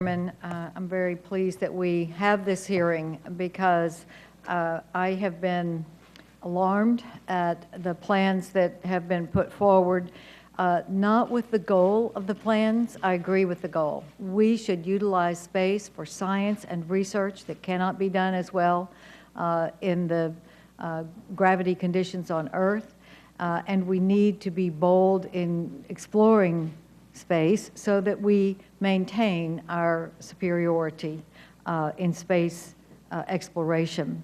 Chairman, I'm very pleased that we have this hearing because I have been alarmed at the plans that have been put forward, not with the goal of the plans. I agree with the goal. We should utilize space for science and research that cannot be done as well in the gravity conditions on Earth, and we need to be bold in exploring space so that we maintain our superiority in space exploration.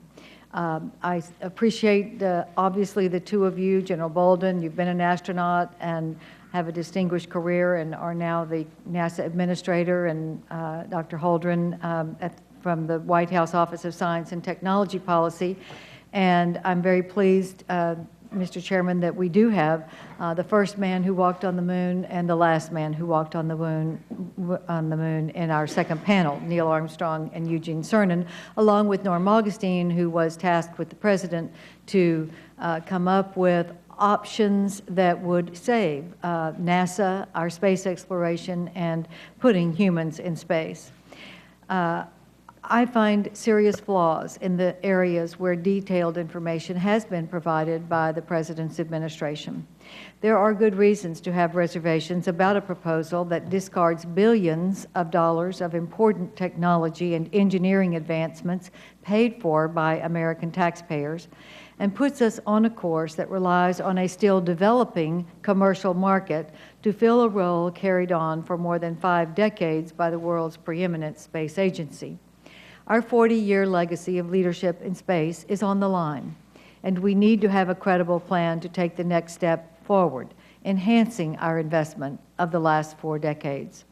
I appreciate, obviously, the two of you, General Bolden. You've been an astronaut and have a distinguished career and are now the NASA administrator, and Dr. Holdren from the White House Office of Science and Technology Policy. And I'm very pleased, Mr. Chairman, that we do have the first man who walked on the moon and the last man who walked on the moon in our second panel, Neil Armstrong and Eugene Cernan, along with Norm Augustine, who was tasked with the President to come up with options that would save NASA, our space exploration, and putting humans in space. I find serious flaws in the areas where detailed information has been provided by the President's administration. There are good reasons to have reservations about a proposal that discards billions of dollars of important technology and engineering advancements paid for by American taxpayers and puts us on a course that relies on a still developing commercial market to fill a role carried on for more than 5 decades by the world's preeminent space agency. Our 40-year legacy of leadership in space is on the line, and we need to have a credible plan to take the next step forward, enhancing our investment of the last 4 decades.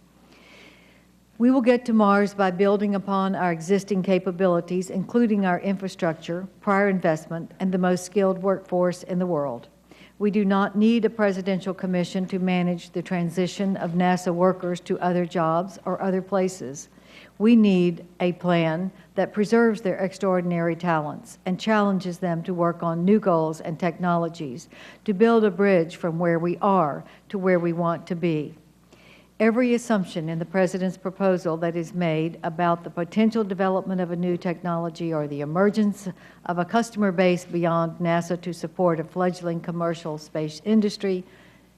We will get to Mars by building upon our existing capabilities, including our infrastructure, prior investment, and the most skilled workforce in the world. We do not need a presidential commission to manage the transition of NASA workers to other jobs or other places. We need a plan that preserves their extraordinary talents and challenges them to work on new goals and technologies to build a bridge from where we are to where we want to be. Every assumption in the President's proposal that is made about the potential development of a new technology or the emergence of a customer base beyond NASA to support a fledgling commercial space industry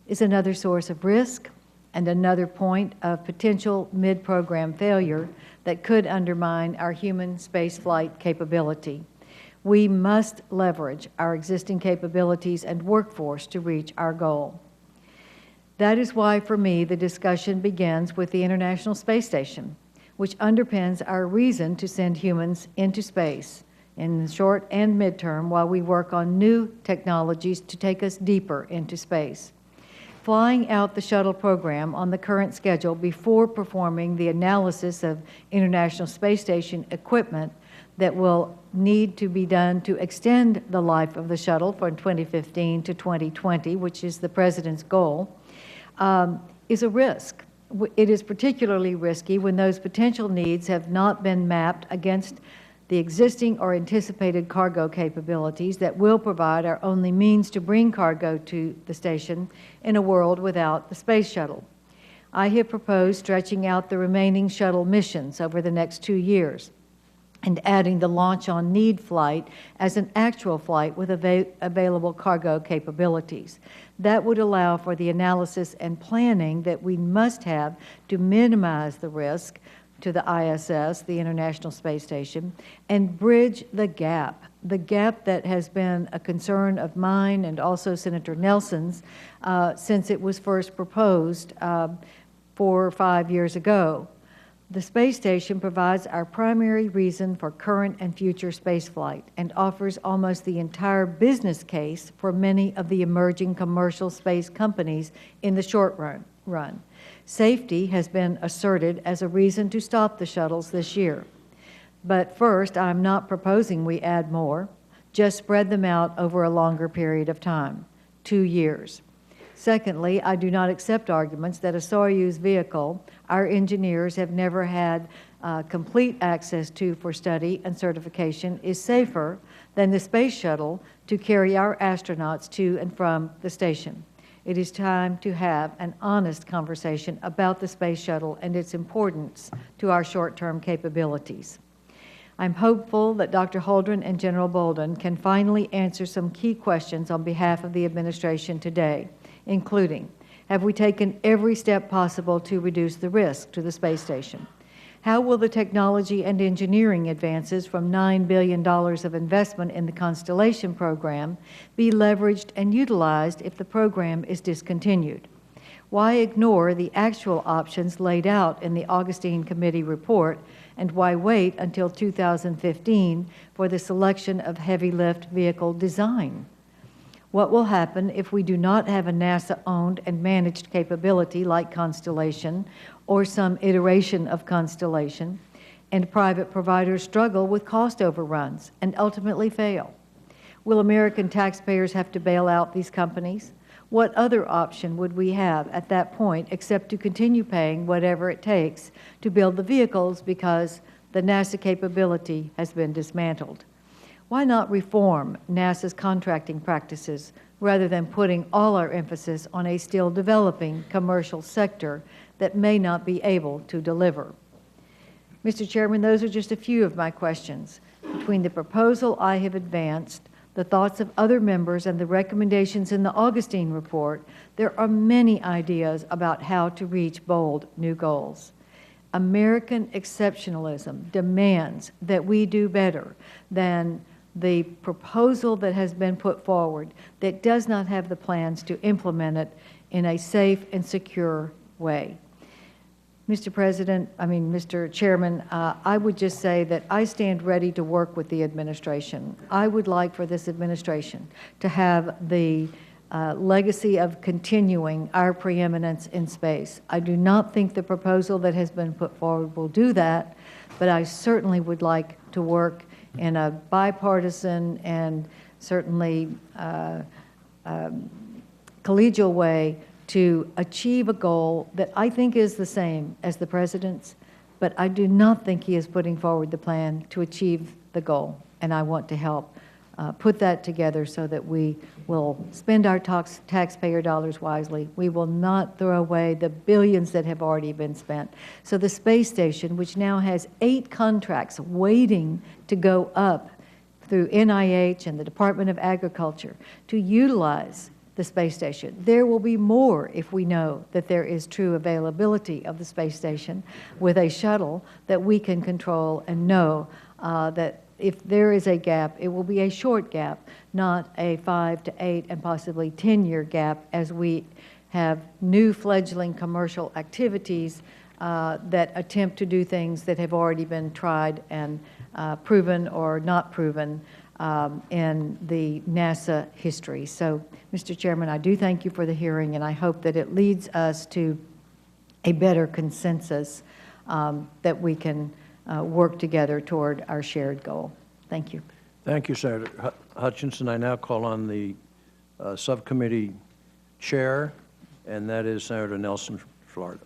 is another source of risk and another point of potential mid-program failure that could undermine our human spaceflight capability. We must leverage our existing capabilities and workforce to reach our goal. That is why, for me, the discussion begins with the International Space Station, which underpins our reason to send humans into space in the short and midterm while we work on new technologies to take us deeper into space. Flying out the shuttle program on the current schedule before performing the analysis of International Space Station equipment that will need to be done to extend the life of the shuttle from 2015 to 2020, which is the President's goal, is a risk. It is particularly risky when those potential needs have not been mapped against the existing or anticipated cargo capabilities that will provide our only means to bring cargo to the station in a world without the space shuttle. I have proposed stretching out the remaining shuttle missions over the next 2 years and adding the launch on need flight as an actual flight with available cargo capabilities. That would allow for the analysis and planning that we must have to minimize the risk to the ISS, the International Space Station, and bridge the gap that has been a concern of mine and also Senator Nelson's since it was first proposed 4 or 5 years ago. The space station provides our primary reason for current and future spaceflight and offers almost the entire business case for many of the emerging commercial space companies in the short run. Safety has been asserted as a reason to stop the shuttles this year. But first, I'm not proposing we add more, just spread them out over a longer period of time, 2 years. Secondly, I do not accept arguments that a Soyuz vehicle our engineers have never had complete access to for study and certification is safer than the space shuttle to carry our astronauts to and from the station. It is time to have an honest conversation about the space shuttle and its importance to our short-term capabilities. I'm hopeful that Dr. Holdren and General Bolden can finally answer some key questions on behalf of the administration today, including, have we taken every step possible to reduce the risk to the space station? How will the technology and engineering advances from $9 billion of investment in the Constellation program be leveraged and utilized if the program is discontinued? Why ignore the actual options laid out in the Augustine Committee report, and why wait until 2015 for the selection of heavy lift vehicle design? What will happen if we do not have a NASA-owned and managed capability like Constellation or some iteration of Constellation, and private providers struggle with cost overruns and ultimately fail? Will American taxpayers have to bail out these companies? What other option would we have at that point except to continue paying whatever it takes to build the vehicles because the NASA capability has been dismantled? Why not reform NASA's contracting practices rather than putting all our emphasis on a still developing commercial sector that may not be able to deliver? Mr. Chairman, those are just a few of my questions. Between the proposal I have advanced, the thoughts of other members, and the recommendations in the Augustine report, there are many ideas about how to reach bold new goals. American exceptionalism demands that we do better than the proposal that has been put forward that does not have the plans to implement it in a safe and secure way. Mr. Chairman, I would just say that I stand ready to work with the administration. I would like for this administration to have the legacy of continuing our preeminence in space. I do not think the proposal that has been put forward will do that, but I certainly would like to work in a bipartisan and certainly collegial way to achieve a goal that I think is the same as the President's, but I do not think he is putting forward the plan to achieve the goal, and I want to help put that together so that we will spend our taxpayer dollars wisely. We will not throw away the billions that have already been spent. So the space station, which now has 8 contracts waiting to go up through NIH and the Department of Agriculture to utilize the space station. There will be more if we know that there is true availability of the space station with a shuttle that we can control and know that if there is a gap, it will be a short gap, not a 5 to 8 and possibly 10-year gap as we have new fledgling commercial activities that attempt to do things that have already been tried and proven or not proven in the NASA history. So, Mr. Chairman, I do thank you for the hearing, and I hope that it leads us to a better consensus that we can work together toward our shared goal. Thank you. Thank you, Senator Hutchinson. I now call on the subcommittee chair, and that is Senator Nelson, Florida.